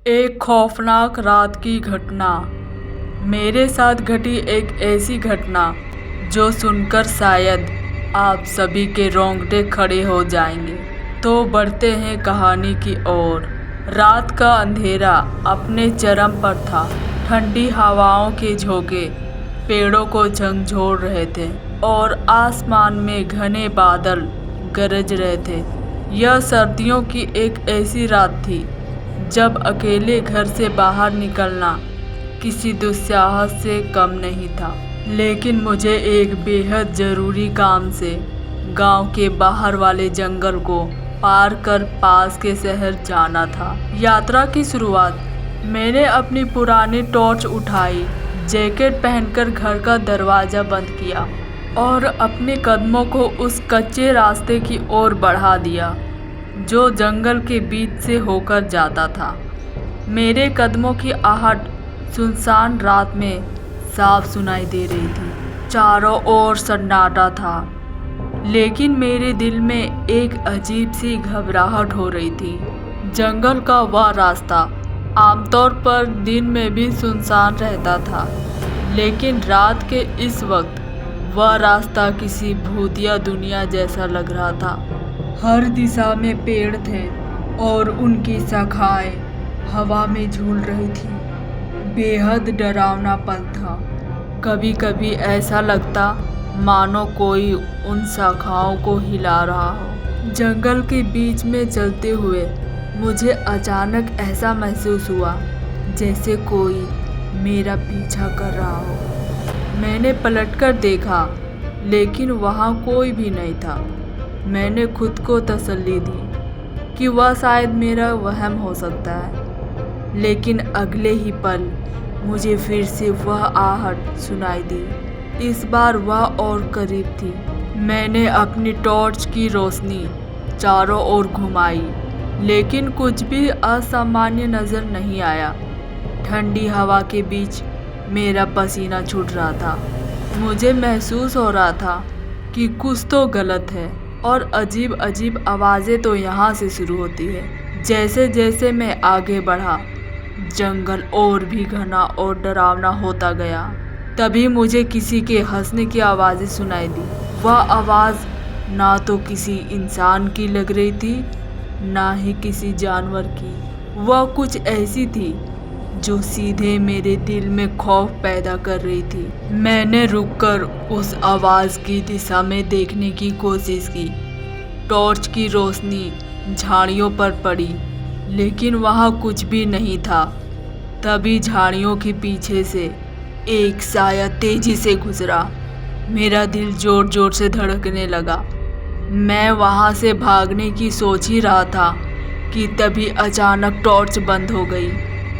एक खौफनाक रात की घटना। मेरे साथ घटी एक ऐसी घटना जो सुनकर शायद आप सभी के रोंगटे खड़े हो जाएंगे। तो बढ़ते हैं कहानी की ओर। रात का अंधेरा अपने चरम पर था। ठंडी हवाओं के झोंके पेड़ों को झंझोड़ रहे थे और आसमान में घने बादल गरज रहे थे। यह सर्दियों की एक ऐसी रात थी जब अकेले घर से बाहर निकलना किसी दुस्साहस से कम नहीं था। लेकिन मुझे एक बेहद ज़रूरी काम से गांव के बाहर वाले जंगल को पार कर पास के शहर जाना था। यात्रा की शुरुआत मैंने अपनी पुरानी टॉर्च उठाई, जैकेट पहनकर घर का दरवाज़ा बंद किया और अपने कदमों को उस कच्चे रास्ते की ओर बढ़ा दिया जो जंगल के बीच से होकर जाता था। मेरे कदमों की आहट सुनसान रात में साफ सुनाई दे रही थी। चारों ओर सन्नाटा था, लेकिन मेरे दिल में एक अजीब सी घबराहट हो रही थी। जंगल का वह रास्ता आमतौर पर दिन में भी सुनसान रहता था, लेकिन रात के इस वक्त वह रास्ता किसी भूतिया दुनिया जैसा लग रहा था। हर दिशा में पेड़ थे और उनकी शाखाएं हवा में झूल रही थी। बेहद डरावना पल था। कभी कभी ऐसा लगता मानो कोई उन शाखाओं को हिला रहा हो। जंगल के बीच में चलते हुए मुझे अचानक ऐसा महसूस हुआ जैसे कोई मेरा पीछा कर रहा हो। मैंने पलटकर देखा, लेकिन वहाँ कोई भी नहीं था। मैंने खुद को तसल्ली दी कि वह शायद मेरा वहम हो सकता है, लेकिन अगले ही पल मुझे फिर से वह आहट सुनाई दी। इस बार वह और करीब थी। मैंने अपनी टॉर्च की रोशनी चारों ओर घुमाई, लेकिन कुछ भी असामान्य नज़र नहीं आया। ठंडी हवा के बीच मेरा पसीना छूट रहा था। मुझे महसूस हो रहा था कि कुछ तो गलत है और अजीब अजीब आवाज़ें तो यहाँ से शुरू होती है। जैसे जैसे मैं आगे बढ़ा, जंगल और भी घना और डरावना होता गया। तभी मुझे किसी के हंसने की आवाज़ें सुनाई दी। वह आवाज़ ना तो किसी इंसान की लग रही थी, ना ही किसी जानवर की। वह कुछ ऐसी थी जो सीधे मेरे दिल में खौफ पैदा कर रही थी। मैंने रुककर उस आवाज़ की दिशा में देखने की कोशिश की। टॉर्च की रोशनी झाड़ियों पर पड़ी, लेकिन वहाँ कुछ भी नहीं था। तभी झाड़ियों के पीछे से एक साया तेजी से गुजरा। मेरा दिल जोर जोर से धड़कने लगा। मैं वहाँ से भागने की सोच ही रहा था कि तभी अचानक टॉर्च बंद हो गई।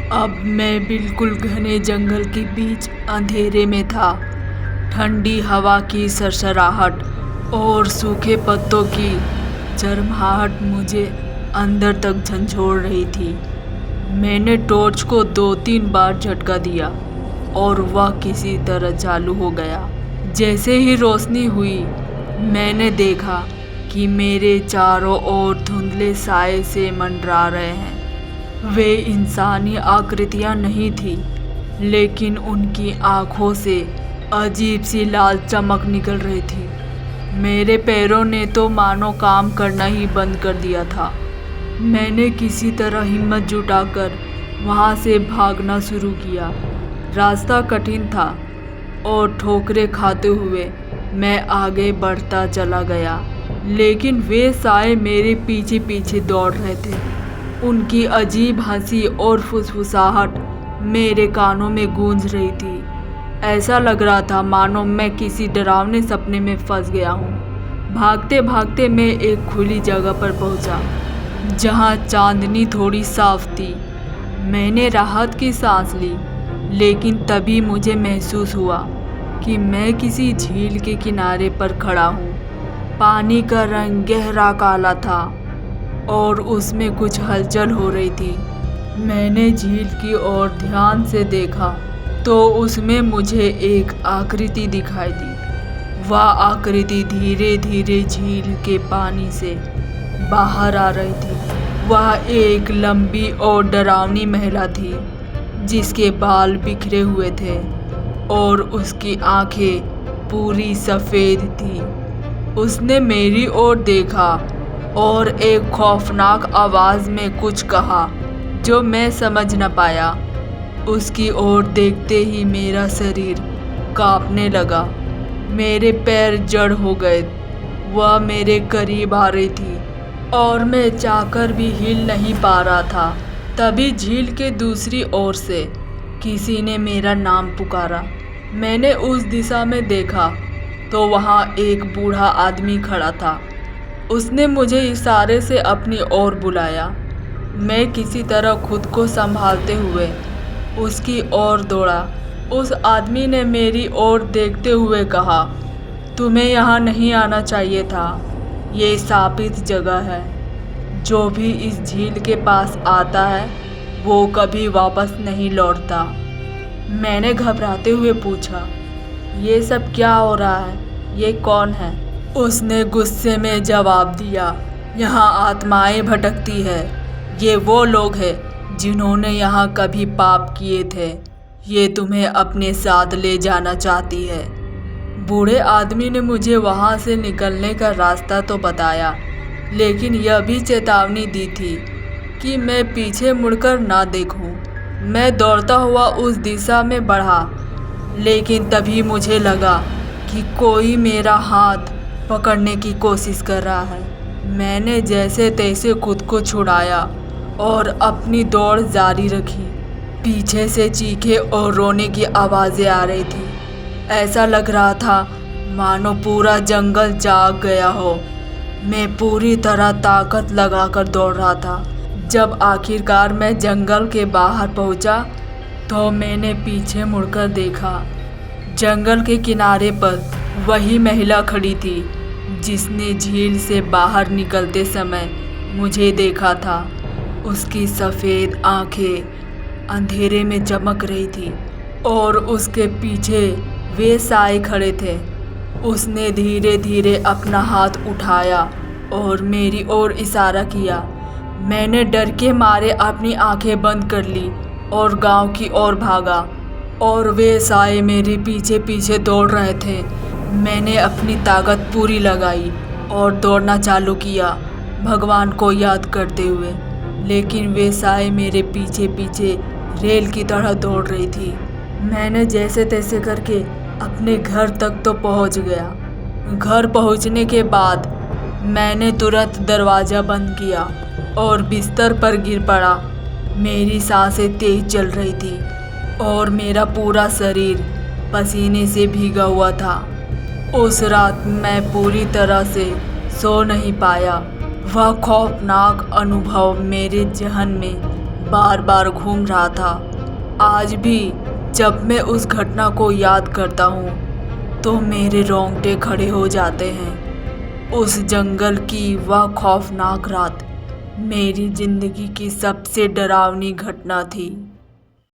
अब मैं बिल्कुल घने जंगल के बीच अंधेरे में था। ठंडी हवा की सरसराहट और सूखे पत्तों की चरमराहट मुझे अंदर तक झंझोड़ रही थी। मैंने टॉर्च को 2-3 बार झटका दिया और वह किसी तरह चालू हो गया। जैसे ही रोशनी हुई, मैंने देखा कि मेरे चारों ओर धुंधले साए से मंडरा रहे हैं। वे इंसानी आकृतियां नहीं थी, लेकिन उनकी आँखों से अजीब सी लाल चमक निकल रही थी। मेरे पैरों ने तो मानो काम करना ही बंद कर दिया था। मैंने किसी तरह हिम्मत जुटाकर वहाँ से भागना शुरू किया। रास्ता कठिन था और ठोकरें खाते हुए मैं आगे बढ़ता चला गया, लेकिन वे साए मेरे पीछे पीछे दौड़ रहे थे। उनकी अजीब हंसी और फुसफुसाहट मेरे कानों में गूंज रही थी। ऐसा लग रहा था मानो मैं किसी डरावने सपने में फंस गया हूँ। भागते भागते मैं एक खुली जगह पर पहुँचा, जहाँ चांदनी थोड़ी साफ थी। मैंने राहत की सांस ली, लेकिन तभी मुझे महसूस हुआ कि मैं किसी झील के किनारे पर खड़ा हूँ। पानी का रंग गहरा काला था और उसमें कुछ हलचल हो रही थी। मैंने झील की ओर ध्यान से देखा तो उसमें मुझे एक आकृति दिखाई दी। वह आकृति धीरे धीरे झील के पानी से बाहर आ रही थी। वह एक लंबी और डरावनी महिला थी जिसके बाल बिखरे हुए थे और उसकी आंखें पूरी सफ़ेद थी। उसने मेरी ओर देखा और एक खौफनाक आवाज़ में कुछ कहा जो मैं समझ न पाया। उसकी ओर देखते ही मेरा शरीर कांपने लगा, मेरे पैर जड़ हो गए। वह मेरे करीब आ रही थी और मैं चाहकर भी हिल नहीं पा रहा था। तभी झील के दूसरी ओर से किसी ने मेरा नाम पुकारा। मैंने उस दिशा में देखा तो वहाँ एक बूढ़ा आदमी खड़ा था। उसने मुझे इशारे से अपनी ओर बुलाया। मैं किसी तरह खुद को संभालते हुए उसकी ओर दौड़ा। उस आदमी ने मेरी ओर देखते हुए कहा, तुम्हें यहाँ नहीं आना चाहिए था। ये शापित जगह है। जो भी इस झील के पास आता है वो कभी वापस नहीं लौटता। मैंने घबराते हुए पूछा, ये सब क्या हो रहा है? ये कौन है? उसने गुस्से में जवाब दिया, यहाँ आत्माएं भटकती है। ये वो लोग हैं जिन्होंने यहाँ कभी पाप किए थे। ये तुम्हें अपने साथ ले जाना चाहती है। बूढ़े आदमी ने मुझे वहाँ से निकलने का रास्ता तो बताया, लेकिन यह भी चेतावनी दी थी कि मैं पीछे मुड़कर ना देखूं। मैं दौड़ता हुआ उस दिशा में बढ़ा, लेकिन तभी मुझे लगा कि कोई मेरा हाथ पकड़ने की कोशिश कर रहा है। मैंने जैसे तैसे खुद को छुड़ाया और अपनी दौड़ जारी रखी। पीछे से चीखें और रोने की आवाज़ें आ रही थी। ऐसा लग रहा था मानो पूरा जंगल जाग गया हो। मैं पूरी तरह ताकत लगाकर दौड़ रहा था। जब आखिरकार मैं जंगल के बाहर पहुंचा तो मैंने पीछे मुड़कर देखा। जंगल के किनारे पर वही महिला खड़ी थी जिसने झील से बाहर निकलते समय मुझे देखा था। उसकी सफ़ेद आंखें अंधेरे में चमक रही थी और उसके पीछे वे साए खड़े थे। उसने धीरे धीरे अपना हाथ उठाया और मेरी ओर इशारा किया। मैंने डर के मारे अपनी आंखें बंद कर ली और गांव की ओर भागा और वे साए मेरे पीछे पीछे दौड़ रहे थे। मैंने अपनी ताकत पूरी लगाई और दौड़ना चालू किया, भगवान को याद करते हुए। लेकिन वे साए मेरे पीछे पीछे रेल की तरह दौड़ रही थी। मैंने जैसे तैसे करके अपने घर तक तो पहुंच गया। घर पहुंचने के बाद मैंने तुरंत दरवाज़ा बंद किया और बिस्तर पर गिर पड़ा। मेरी सांसें तेज चल रही थी और मेरा पूरा शरीर पसीने से भीगा हुआ था। उस रात मैं पूरी तरह से सो नहीं पाया। वह खौफनाक अनुभव मेरे जहन में बार बार घूम रहा था। आज भी जब मैं उस घटना को याद करता हूँ तो मेरे रोंगटे खड़े हो जाते हैं। उस जंगल की वह खौफनाक रात मेरी ज़िंदगी की सबसे डरावनी घटना थी।